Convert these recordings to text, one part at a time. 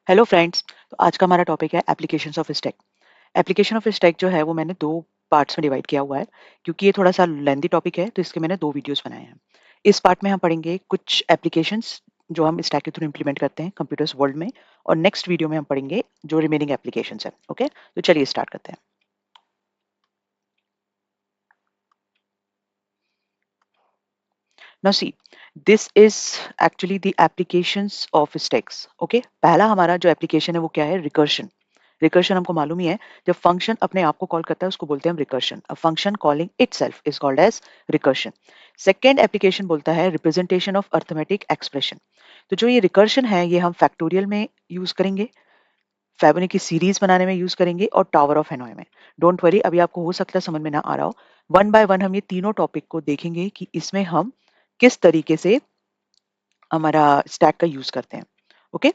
Hello friends. तो आज का हमारा टॉपिक है applications of stack. Application of stack जो है वो मैंने दो पार्ट्स में डिवाइड किया हुआ है, क्योंकि ये थोड़ा सा लेंथी टॉपिक है तो इसके मैंने दो वीडियोस बनाए हैं। इस पार्ट में हम पढ़ेंगे कुछ एप्लीकेशंस जो हम स्टैक के थ्रू इंप्लीमेंट करते हैं कंप्यूटर्स वर्ल्ड में, और नेक्स्ट वीडियो में हम पढ़ेंगे जो रिमेनिंग एप्लीकेशंस है। ओके, तो चलिए स्टार्ट करते हैं। Now see, this is actually the applications of stacks. Okay, पहला हमारा जो एप्लीकेशन है वो क्या है? रिकर्शन। रिकर्शन हमको मालूम ही है, जब फंक्शन अपने आप को कॉल करता है उसको बोलते हैं हम recursion. A function calling itself is called as recursion. Second application बोलता है रिप्रेजेंटेशन ऑफ अर्थमेटिक एक्सप्रेशन। तो जो ये रिकर्शन है ये हम फैक्टोरियल में यूज करेंगे, फैबोनिकी सीरीज बनाने में यूज करेंगे, और टावर ऑफ हेनॉय में। डोंट वरी, अभी आपको हो सकता है समझ में ना आ रहा हो। वन बाय वन हम ये तीनों टॉपिक को देखेंगे कि इसमें हम किस तरीके से हमारा स्टैक का यूज करते हैं। Okay,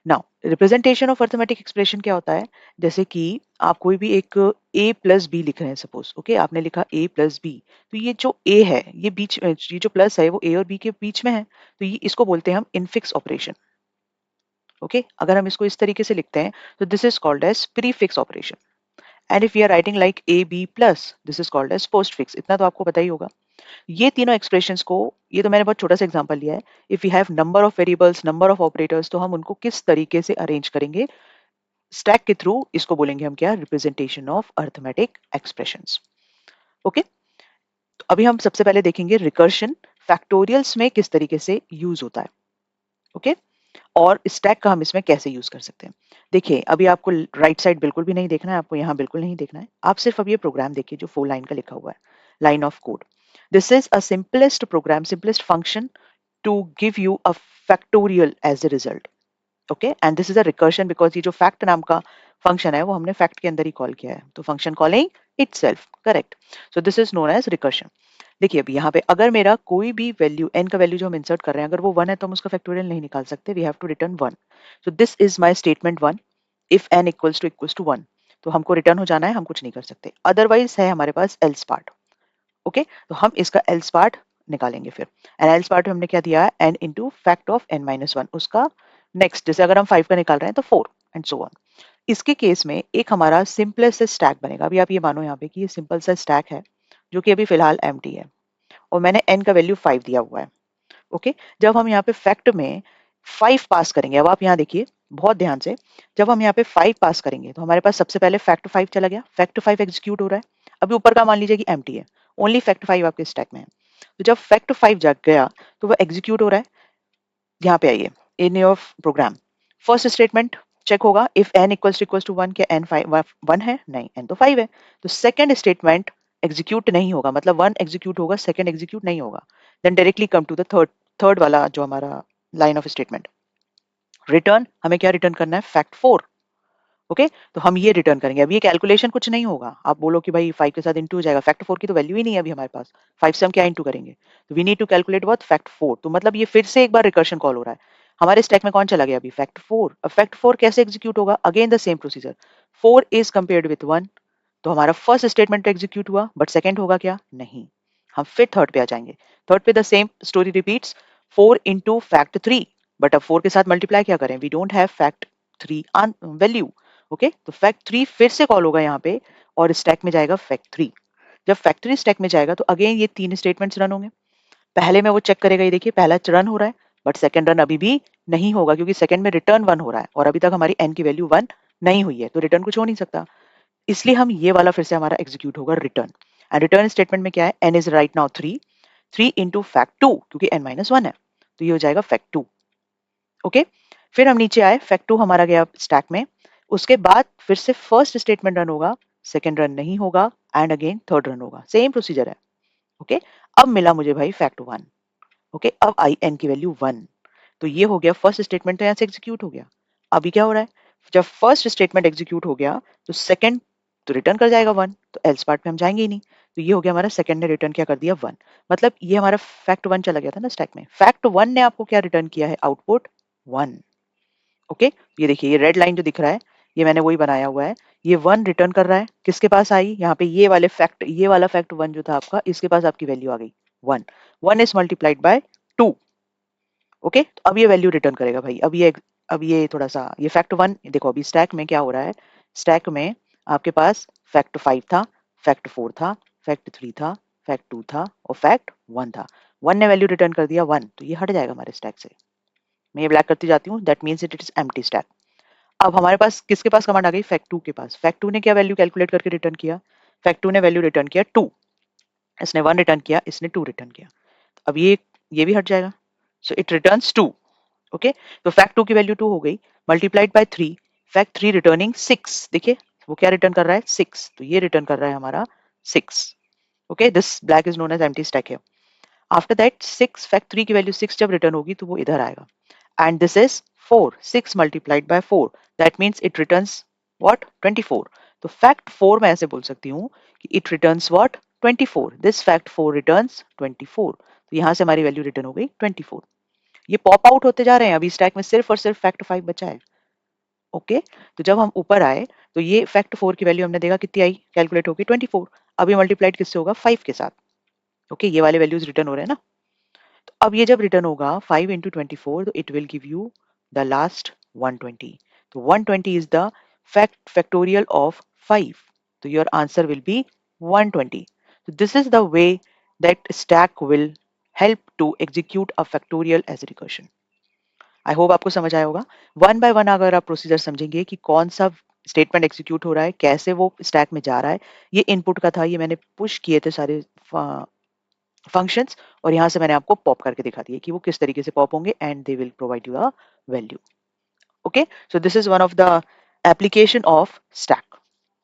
now representation of arithmetic expression क्या होता है? जैसे कि आप कोई भी एक a प्लस बी लिख रहे हैं, सपोज। ओके, आपने लिखा a प्लस बी, तो ये जो a है ये बीच, ये जो प्लस है वो a और b के बीच में है, तो ये इसको बोलते हैं हम इनफिक्स ऑपरेशन। ओके, अगर हम इसको इस तरीके से लिखते हैं तो this is called as prefix operation. And if you are writing like a b plus, this is called as postfix. इतना तो आपको पता ही होगा। ये तीनों एक्सप्रेशंस को, ये तो मैंने बहुत छोटा सा एग्जांपल लिया है। If you have number of variables, number of operators, तो हम उनको किस तरीके से अरेंज करेंगे स्टैक के थ्रू, इसको बोलेंगे हम क्या? Representation of arithmetic expressions. Okay, तो अभी हम सबसे पहले देखेंगे रिकर्शन फैक्टोरियल्स में किस तरीके से यूज होता है। ओके, और स्टैक का हम इसमें कैसे यूज कर सकते हैं। देखिए, अभी आपको राइट साइड बिल्कुल भी नहीं देखना है, आपको यहाँ बिल्कुल नहीं देखना है। आप सिर्फ अब ये प्रोग्राम देखिए जो 4 लाइन का लिखा हुआ है, line of code. This is a simplest program, simplest function to give you a factorial as a result. Okay, and this is a recursion because ये जो fact नाम का फंक्शन है वो हमने fact के अंदर ही कॉल किया है, तो function calling itself, correct. So this is known as recursion. देखिए, अभी यहाँ पे अगर मेरा कोई भी वैल्यू n का वैल्यू जो हम इंसर्ट कर रहे हैं अगर वो 1 है तो हम उसका फैक्टोरियल नहीं निकाल सकते, we have to return 1। So this is my statement 1। If n equals to 1, तो हमको रिटर्न हो जाना है, हम कुछ नहीं कर सकते। अदरवाइज है हमारे पास एल्स पार्ट। ओके, तो हम इसका एल्स पार्ट निकालेंगे फिर। एंड एल्स पार्ट में हमने क्या दिया है? N into fact of N minus one, उसका नेक्स्ट, जैसे अगर हम 5 का निकाल रहे हैं तो 4, एंड सो ऑन। इसके केस में एक हमारा सिंपलेस्ट स्टैक बनेगा। अभी आप ये मानो यहाँ पे कि ये सिंपल सा स्टैक है जो कि अभी फिलहाल एम्प्टी है, और मैंने एन का वैल्यू 5 दिया हुआ है। ओके, जब हम यहाँ पे फैक्ट में 5 पास करेंगे, अब आप यहाँ देखिए बहुत ध्यान से, जब हम यहाँ पे 5 पास करेंगे तो हमारे पास सबसे पहले फैक्ट 5 चला गया, फैक्ट 5 एग्जीक्यूट हो रहा है। अभी ऊपर का मान लीजिए कि एम्प्टी है, ओनली फैक्ट 5 आपके स्टैक में है। तो जब फैक्ट 5 जाग गया तो वो एग्जीक्यूट हो रहा है। यहाँ पे आइए, in your program first statement check होगा, इफ n इक्वल्स टू 1, क्या n 1 है? नहीं, n तो 5 है। तो सेकंड स्टेटमेंट एग्जीक्यूट नहीं होगा, मतलब 1 एग्जीक्यूट होगा, सेकंड एग्जीक्यूट नहीं होगा। Then directly come to the third, third वाला जो हमारा लाइन ऑफ स्टेटमेंट, रिटर्न। हमें क्या रिटर्न करना है? फैक्ट 4। ओके, तो हम ये रिटर्न करेंगे। अब ये कैलकुलेशन कुछ नहीं होगा, आप बोलो कि भाई 5 के साथ इंटू हो जाएगा, फैक्ट 4 की तो वैल्यू ही नहीं है अभी हमारे पास, 5 से हम क्या इंटू करेंगे? तो we need to calculate what? Fact 4। तो मतलब ये फिर से एक बार रिकर्शन कॉल हो रहा है। हमारे स्टैक में कौन चला गया अभी? फैक्ट 4। अब फैक्ट 4 कैसे एग्जीक्यूट होगा? Again the same procedure, 4 is compared with 1। तो हमारा फर्स्ट स्टेटमेंट तो एग्जीक्यूट हुआ, बट सेकंड होगा क्या? नहीं। हम फिर थर्ड पे आ जाएंगे। थर्ड पे the same story repeats, 4 into fact 3। But अब 4 के साथ मल्टीप्लाई क्या करें? We don't have fact 3 value. Okay, तो फैक्ट 3 फिर से कॉल होगा यहाँ पे, और स्टैक में जाएगा फैक्ट 3। जब फैक्ट 3 स्टैक में जाएगा तो अगेन ये तीन स्टेटमेंट्स रन होंगे। पहले में वो चेक करेगा, ये देखिए पहला रन हो रहा है, बट सेकंड रन अभी भी नहीं होगा, क्योंकि सेकंड में रिटर्न 1 हो रहा है और अभी तक हमारी n की वैल्यू 1 नहीं हुई है, तो रिटर्न कुछ हो नहीं सकता। इसलिए हम ये वाला फिर से हमारा एग्जीक्यूट होगा, रिटर्न। एंड रिटर्न स्टेटमेंट में क्या है? n is right now 3, 3 into fact 2, क्योंकि n माइनस 1 है, तो ये हो जाएगा फैक्ट 2। ओके, फिर हम नीचे आए, फैक्ट 2 हमारा गया स्टैक में। उसके बाद फिर से फर्स्ट स्टेटमेंट रन होगा, सेकंड रन नहीं होगा, एंड अगेन थर्ड रन होगा, सेम प्रोसीजर है। ओके, अब मिला मुझे भाई फैक्ट 1। ओके, अब आई n की वैल्यू 1, तो ये हो गया फर्स्ट स्टेटमेंट, तो यहाँ से एग्जीक्यूट हो गया। अभी क्या हो रहा है? जब फर्स्ट स्टेटमेंट एग्जीक्यूट हो गया तो सेकंड तो रिटर्न कर जाएगा 1, तो एल्स पार्ट में हम जाएंगे ही नहीं। तो ये हो गया हमारा सेकंड ने रिटर्न क्या कर दिया? 1। मतलब ये हमारा फैक्ट 1 चला गया था ना स्टैक में, फैक्ट 1 ने आपको क्या रिटर्न किया है? आउटपुट 1। ओके, ये देखिए ये रेड लाइन जो दिख रहा है, ये मैंने वही बनाया हुआ है। ये 1 रिटर्न कर रहा है, किसके पास आई? यहाँ पे ये वाले फैक्ट, ये वाला फैक्ट 1 जो था आपका, इसके पास आपकी वैल्यू आ गई 1। 1 इज मल्टीप्लाइड बाय 2। ओके, तो अब ये वैल्यू रिटर्न करेगा भाई, अब ये अब ये थोड़ा सा ये फैक्ट 1 देखो, अभी स्टैक में क्या हो रहा है, स्टैक में आपके पास फैक्ट 5 था, फैक्ट 4 था, फैक्ट 3 था, फैक्ट 2 था और फैक्ट 1 था। 1 ने वैल्यू रिटर्न कर दिया 1, तो ये हट जाएगा हमारे स्टैक से। मैं ये ब्लैक करती जाती हूँ, that means it is empty stack. अब हमारे पास किसके पास कमांड आ गई, फैक्ट 2 के पास। फैक्ट 2 ने क्या वैल्यू कैलकुलेट करके रिटर्न किया, फैक्ट 2 ने वैल्यू रिटर्न किया 2, इसने 1 रिटर्न किया, इसने 2 रिटर्न किया। अब ये भी हट जाएगा, सो इट रिटर्न्स 2। ओके, तो फैक्ट 2 की वैल्यू 2 हो गई, मल्टीप्लाइड बाय 3, फैक्ट 3 रिटर्निंग 6। देखिए वो क्या रिटर्न कर रहा है, 6, तो ये रिटर्न कर रहा है हमारा 6। Okay, this black is known as empty stack है। आफ्टर दैट 6, फैक्ट 3 की वैल्यू 6 जब रिटर्न होगी तो वो इधर आएगा, and this is 4, 6 multiplied by 4, that means it returns what, 24। तो फैक्ट 4 मैं ऐसे बोल सकती हूँ कि it returns what, 24, this fact 4 returns 24। तो यहाँ से हमारी वैल्यू रिटर्न हो गई 24। ये पॉप आउट होते जा रहे हैं, अभी स्टैक में सिर्फ और सिर्फ फैक्ट 5 बचा है। ओके, तो जब हम ऊपर आए तो ये फैक्ट 4 की वैल्यू हमने देखा कितनी आई, कैलकुलेट होगी 24। अभी मल्टीप्लाइड किससे होगा, 5 के साथ। ओके, ये वाले वैल्यूज रिटर्न हो रहे हैं ना। तो अब ये जब रिटर्न होगा 5 इंटू 24, तो it will give you the last 120। तो 120 इज द फैक्टोरियल ऑफ 5, तो your answer will be 120। So this is the way that stack will help to execute a factorial as a recursion. I hope आपको समझ आया होगा। One by one अगर आप procedure समझेंगे कि कौन सा स्टेटमेंट एग्जीक्यूट हो रहा है, कैसे वो स्टैक में जा रहा है, ये इनपुट का था, ये मैंने पुश किए थे सारे फंक्शंस, और यहाँ से मैंने आपको पॉप करके दिखा दिया कि वो किस तरीके से पॉप होंगे and they will provide you a value. Okay, so this is one of the application of stack,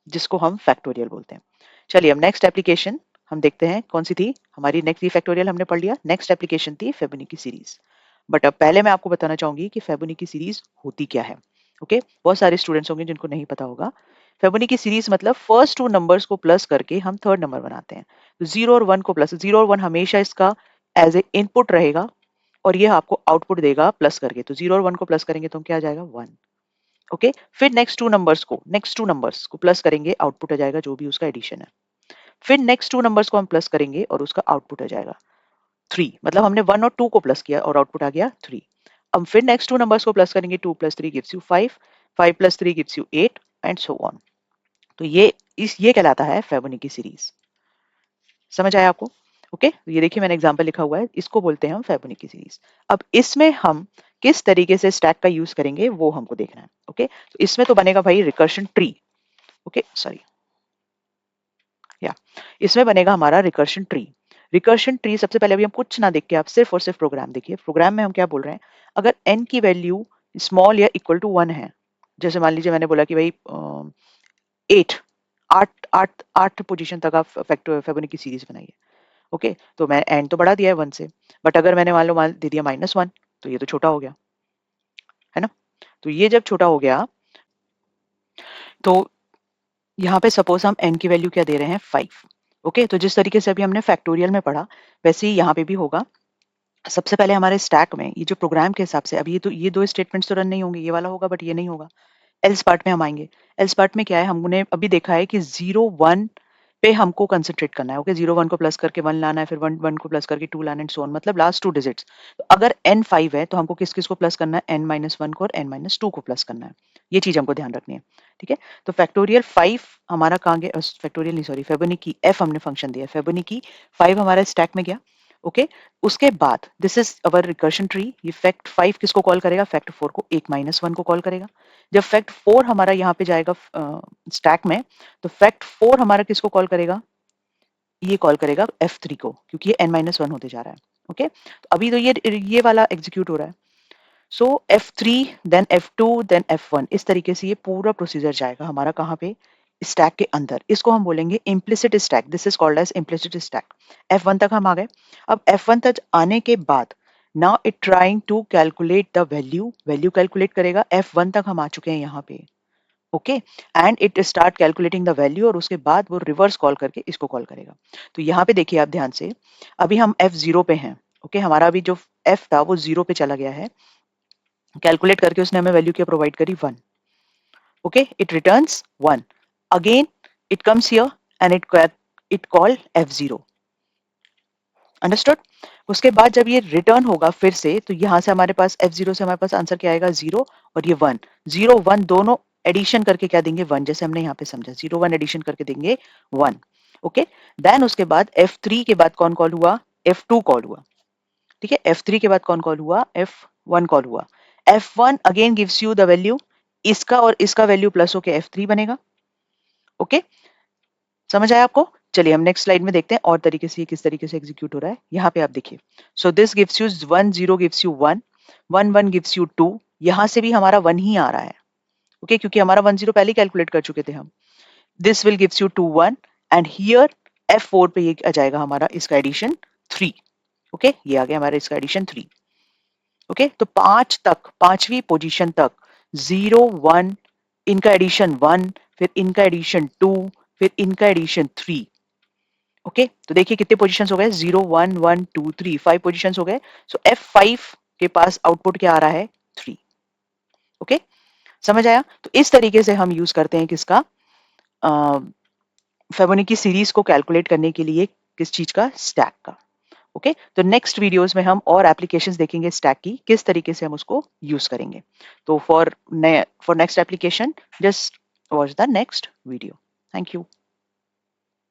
जिसको हम फैक्टोरियल बोलते हैं। चलिए अब नेक्स्ट एप्लीकेशन हम देखते हैं कौन सी थी हमारी। नेक्स्ट, ये फैक्टोरियल हमने पढ़ लिया, नेक्स्ट एप्लीकेशन थी फेबोनिकी सीरीज। बट अब पहले मैं आपको बताना चाहूंगी कि फेबोनिकी सीरीज होती क्या है। ओके, बहुत सारे स्टूडेंट्स होंगे जिनको नहीं पता होगा। फेबोनिकी सीरीज मतलब फर्स्ट टू नंबर्स को प्लस करके हम थर्ड नंबर बनाते हैं। तो 0 और 1 को प्लस, 0 और 1 हमेशा इसका एज ए इनपुट रहेगा और ये आपको आउटपुट देगा प्लस करके। तो 0 और 1 को प्लस करेंगे तो क्या आ जाएगा, 1। ओके, फिर नेक्स्ट टू नंबर्स को प्लस करेंगे, आउटपुट आ जाएगा जो भी उसका एडिशन है। फिर नेक्स्ट टू नंबर्स को हम प्लस करेंगे और उसका आउटपुट आ जाएगा 3। मतलब हमने 1 और 2 को प्लस किया और आउटपुट आ गया 3। अब फिर नेक्स्ट टू नंबर्स को प्लस करेंगे, 2 plus 3 gives you 5, 5 plus 3 gives you 8 and so on. तो ये कहलाता है फेबोनिकी सीरीज। समझ आया आपको? ओके, तो ये देखिए मैंने एग्जांपल लिखा हुआ है, इसको बोलते हैं हम फेबोनिकी सीरीज। अब इसमें हम किस तरीके से स्टैक का यूज करेंगे वो हमको देखना है। ओके, तो इसमें तो बनेगा भाई रिकर्शन ट्री। ओके सॉरी, या इसमें बनेगा हमारा रिकर्शन ट्री। रिकर्शन ट्री सबसे पहले अभी हम कुछ ना देख के आप सिर्फ और सिर्फ प्रोग्राम देखिए। प्रोग्राम में हम क्या बोल रहे हैं, अगर n की वैल्यू स्मॉल या इक्वल टू 1 है, जैसे मान लीजिए मैंने बोला कि भाई 8, आठ आठ आठ पोजीशन तक आप फैक्टर फेबोनिकी सीरीज बनाइए। ओके, तो मैं n तो बढ़ा दिया है 1 से, बट अगर मैंने मान दे दिया -1, तो ये तो छोटा हो गया है ना। तो ये जब छोटा हो गया तो यहाँ पे सपोज हम n की वैल्यू क्या दे रहे हैं, 5। ओके, तो जिस तरीके से अभी हमने फैक्टोरियल में पढ़ा वैसे ही यहाँ पे भी होगा। सबसे पहले हमारे स्टैक में ये जो प्रोग्राम के हिसाब से, अब ये दो स्टेटमेंट्स तो रन नहीं होंगे, ये वाला होगा बट ये नहीं होगा। एल्स पार्ट में हम आएंगे। एल्स पार्ट में क्या है, हमने अभी देखा है कि 0 1 पे हमको कंसंट्रेट करना है। ओके, 0 1 को प्लस करके 1 लाना है, फिर 1 1 को प्लस करके 2 लाना एंड सो ऑन, मतलब लास्ट 2 डिजिट्स। तो अगर n 5 है तो हमको किस किस को प्लस करना है, n-1 को और n-2 को प्लस करना है। ये चीज हमको ध्यान रखनी है, ठीक है। तो फैक्टोरियल 5 हमारा कहाँ गया, फैक्टोरियल नहीं सॉरी, फेबोनिकी f हमने फंक्शन दिया, फेबोनिकी 5 हमारा स्टैक में गया। ओके, उसके बाद this is our recursion tree. ये फैक्ट 5 किसको कॉल करेगा, फैक्ट 4 को, एक -1 को कॉल करेगा। जब फैक्ट 4 हमारा यहाँ पे जाएगा स्टैक में, तो फैक्ट 4 हमारा किसको कॉल करेगा, ये कॉल करेगा F3 को, क्योंकि ये n-1 होते जा रहा है। ओके, तो अभी तो ये वाला एग्जीक्यूट हो रहा है। सो F3 then F2 then F1, इस तरीके से ये पूरा प्रोसीजर जाएगा हमारा कहाँ पे, स्टैक के अंदर। इसको हम बोलेंगे implicit stack, this is called as implicit stack. F1 तक हम आ गए। अब F1 तक आने के बाद now it trying to calculate the value, value calculate करेगा। F1 तक हम आ चुके हैं यहाँ पे। Okay, and it start calculating the value, और उसके बाद वो रिवर्स कॉल करके इसको कॉल करेगा। तो यहाँ पे देखिए आप ध्यान से, अभी हम F0 पे हैं। ओके, हमारा अभी जो F था वो 0 पे चला गया है, कैलकुलेट करके उसने हमें वैल्यू क्या प्रोवाइड करी, 1। Okay, it returns 1। Again it comes here and it call F0। Understood? उसके बाद जब ये रिटर्न होगा फिर से, तो यहाँ से हमारे पास F0 से हमारे पास आंसर क्या आएगा 0 और ये 1, 0 1 दोनों एडिशन करके क्या देंगे 1, जैसे हमने यहाँ पे समझा 0 1 एडिशन करके देंगे 1। ओके, देन उसके बाद F3 के बाद कौन कॉल हुआ, F2 कॉल हुआ। ठीक है, F3 के बाद कौन कॉल हुआ, F1 कॉल हुआ। F1 again gives you the value, इसका और इसका वैल्यू प्लस होके F3 बनेगा। ओके, समझ आया आपको? चलिए हम नेक्स्ट स्लाइड में देखते हैं और तरीके से ये किस तरीके से एग्जीक्यूट हो रहा है। यहाँ पे आप देखिए, so this gives you 1 0 gives you 1 1 1 gives you 2, यहाँ से भी हमारा 1 ही आ रहा है। ओके, क्योंकि हमारा 1 0 पहले कैलकुलेट कर चुके थे हम। This will gives you 2 1 and here F4 पे ये आ जाएगा हमारा इसका एडिशन 3। ओके, ये आ गया हमारा इसका एडिशन 3। ओके, तो 5 तक, पांचवी पोजीशन तक 0 1, इनका एडिशन 1, फिर इनका एडिशन 2, फिर इनका एडिशन 3। ओके, तो देखिए कितने पोजीशंस हो गए, 0 1 1 2 3, 5 पोजीशंस हो गए। सो F5 के पास आउटपुट क्या आ रहा है 3। ओके, समझ आया? तो इस तरीके से हम यूज करते हैं किसका, फेबोनिकी सीरीज को कैलकुलेट करने के लिए, किस चीज का, स्टैक का। ओके, तो नेक्स्ट वीडियोस में हम और एप्लीकेशंस देखेंगे स्टैक की, किस तरीके से हम उसको यूज करेंगे। तो for next application just watch the next video. Thank you.